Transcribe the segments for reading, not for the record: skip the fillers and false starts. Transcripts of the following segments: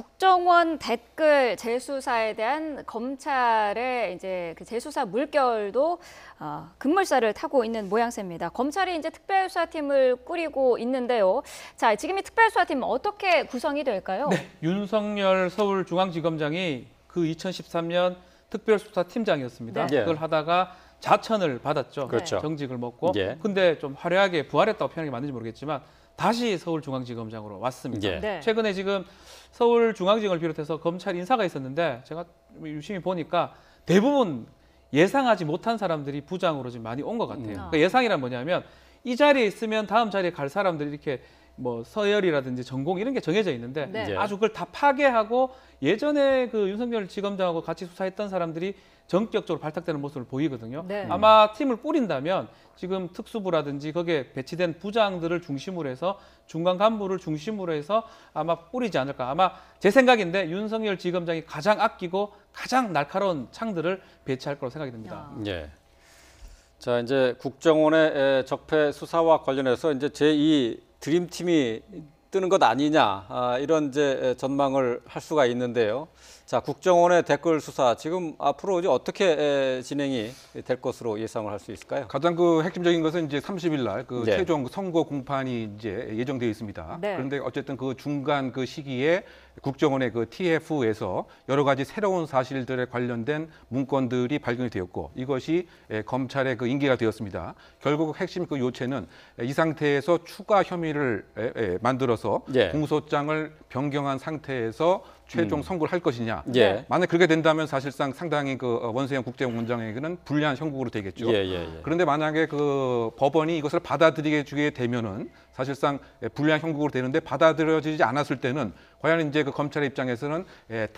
국정원 댓글 재수사에 대한 검찰의 이제 그 재수사 물결도 급물살을 타고 있는 모양새입니다. 검찰이 이제 특별수사팀을 꾸리고 있는데요. 자, 지금 이 특별수사팀 어떻게 구성이 될까요? 네, 윤석열 서울중앙지검장이 그 2013년 특별수사팀장이었습니다. 네. 그걸 하다가 자천을 받았죠. 그렇죠. 정직을 먹고. 예. 근데 좀 화려하게 부활했다고 표현이 맞는지 모르겠지만 다시 서울중앙지검장으로 왔습니다. 예. 네. 최근에 지금 서울중앙지검을 비롯해서 검찰 인사가 있었는데 제가 유심히 보니까 대부분 예상하지 못한 사람들이 부장으로 지금 많이 온 것 같아요. 그러니까 예상이란 뭐냐면 이 자리에 있으면 다음 자리에 갈 사람들이 이렇게 뭐 서열이라든지 전공 이런 게 정해져 있는데 네. 아주 그걸 다 파괴하고 예전에 그 윤석열 지검장하고 같이 수사했던 사람들이 전격적으로 발탁되는 모습을 보이거든요. 네. 아마 팀을 꾸린다면 지금 특수부라든지 거기에 배치된 부장들을 중심으로 해서 중간 간부를 중심으로 해서 아마 꾸리지 않을까. 아마 제 생각인데 윤석열 지검장이 가장 아끼고 가장 날카로운 창들을 배치할 거라고 생각이 듭니다. 예. 자, 이제 국정원의 적폐 수사와 관련해서 이제 제2 드림팀이 뜨는 것 아니냐, 이런 이제 전망을 할 수가 있는데요. 자, 국정원의 댓글 수사 지금 앞으로 이제 어떻게 진행이 될 것으로 예상을 할 수 있을까요? 가장 그 핵심적인 것은 이제 30일 날 그 네. 최종 선거 공판이 이제 예정되어 있습니다. 네. 그런데 어쨌든 그 중간 그 시기에 국정원의 그 TF에서 여러 가지 새로운 사실들에 관련된 문건들이 발견이 되었고 이것이 검찰의 그 인계가 되었습니다. 결국 핵심 그 요체는 이 상태에서 추가 혐의를 만들어서 예. 공소장을 변경한 상태에서 최종 선고를 할 것이냐. 예. 만약 그렇게 된다면 사실상 상당히 그 원세영 국정원장에게는 불리한 형국으로 되겠죠. 예. 그런데 만약에 그 법원이 이것을 받아들이게 주게 되면은 사실상 불리한 형국으로 되는데 받아들여지지 않았을 때는 과연 이제 그 검찰의 입장에서는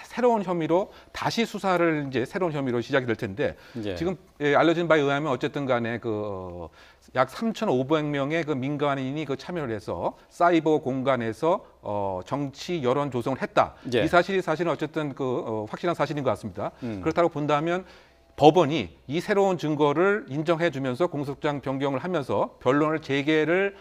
새로운 혐의로 다시 수사를 이제 새로운 혐의로 시작이 될 텐데 예. 지금 알려진 바에 의하면 어쨌든 간에 그 약 3,500명의 그 민간인이 그 참여를 해서 사이버 공간에서 정치 여론 조성을 했다. 예. 이 사실이 사실은 어쨌든 그 확실한 사실인 것 같습니다. 그렇다고 본다면 법원이 이 새로운 증거를 인정해 주면서 공소장 변경을 하면서 변론을 재개를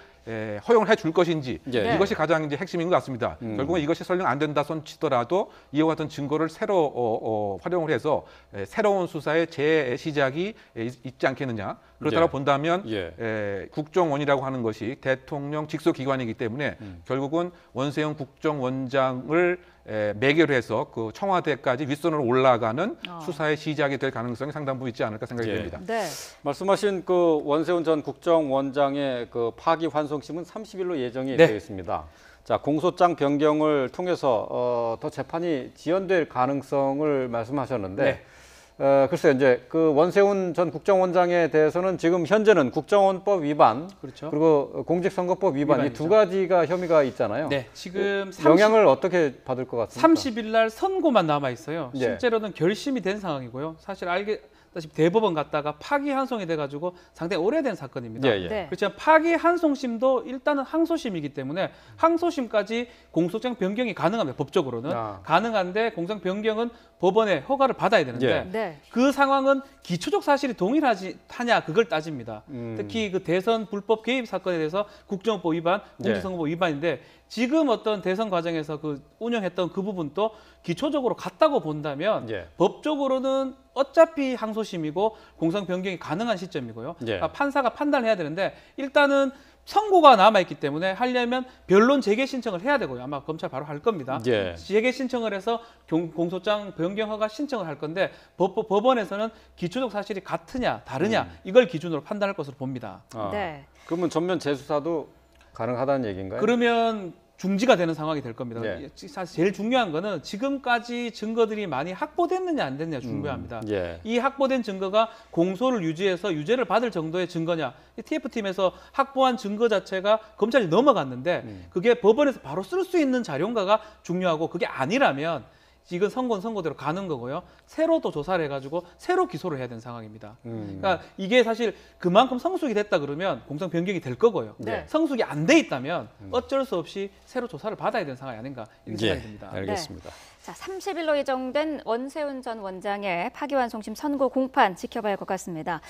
허용을 해줄 것인지 예. 이것이 가장 이제 핵심인 것 같습니다. 결국은 이것이 설령 안 된다 손 치더라도 이와 같은 증거를 새로 활용을 해서 새로운 수사의 재시작이 있지 않겠느냐. 그렇다고 예. 본다면 예. 국정원이라고 하는 것이 대통령 직속기관이기 때문에 결국은 원세훈 국정원장을 매개로 해서 그 청와대까지 윗선으로 올라가는 수사의 시작이 될 가능성이 상당 부분 있지 않을까 생각이 예. 됩니다. 네. 말씀하신 그 원세훈 전 국정원장의 그 파기환송심은 30일로 예정이 네. 되어 있습니다. 자, 공소장 변경을 통해서 더 재판이 지연될 가능성을 말씀하셨는데 네. 글쎄요, 이제 그 원세훈 전 국정원장에 대해서는 지금 현재는 국정원법 위반, 그렇죠. 그리고 공직선거법 위반 이 두 위반이죠. 가지가 혐의가 있잖아요. 네, 지금 영향을 어떻게 받을 것 같습니까? 30일 날 선고만 남아 있어요. 예. 실제로는 결심이 된 상황이고요. 사실 알다시피 대법원 갔다가 파기환송이 돼가지고 상당히 오래된 사건입니다. 예. 네. 그렇지만 파기환송심도 일단은 항소심이기 때문에 항소심까지 공소장 변경이 가능합니다. 법적으로는 가능한데 공소장 변경은 법원의 허가를 받아야 되는데 예. 네. 그 상황은 기초적 사실이 동일하냐 그걸 따집니다. 특히 그 대선 불법 개입 사건에 대해서 국정원법 위반, 공직선거법 위반인데 지금 어떤 대선 과정에서 그 운영했던 그 부분도 기초적으로 같다고 본다면 예. 법적으로는 어차피 항소심이고 공소장 변경이 가능한 시점이고요. 예. 그러니까 판사가 판단을 해야 되는데 일단은 선고가 남아있기 때문에 하려면 변론 재개 신청을 해야 되고요. 아마 검찰 바로 할 겁니다. 예. 재개 신청을 해서 공소장 변경 허가 신청을 할 건데 법원에서는 기초적 사실이 같으냐 다르냐 이걸 기준으로 판단할 것으로 봅니다. 네. 그러면 전면 재수사도 가능하다는 얘기인가요? 그러면 중지가 되는 상황이 될 겁니다. 예. 사실 제일 중요한 거는 지금까지 증거들이 많이 확보됐느냐 안 됐느냐 중요합니다. 예. 이 확보된 증거가 공소를 유지해서 유죄를 받을 정도의 증거냐. TF팀에서 확보한 증거 자체가 검찰이 넘어갔는데 그게 법원에서 바로 쓸 수 있는 자료인가가 중요하고 그게 아니라면 이건 선고는 선고대로 가는 거고요. 새로 또 조사를 해가지고 새로 기소를 해야 되는 상황입니다. 그러니까 이게 사실 그만큼 성숙이 됐다 그러면 공소장 변경이 될 거고요. 네. 성숙이 안 돼 있다면 어쩔 수 없이 새로 조사를 받아야 되는 상황이 아닌가 이런 생각이 듭니다. 알겠습니다. 자, 30일로 예정된 원세훈 전 원장의 파기환송심 선고 공판 지켜봐야 할 것 같습니다.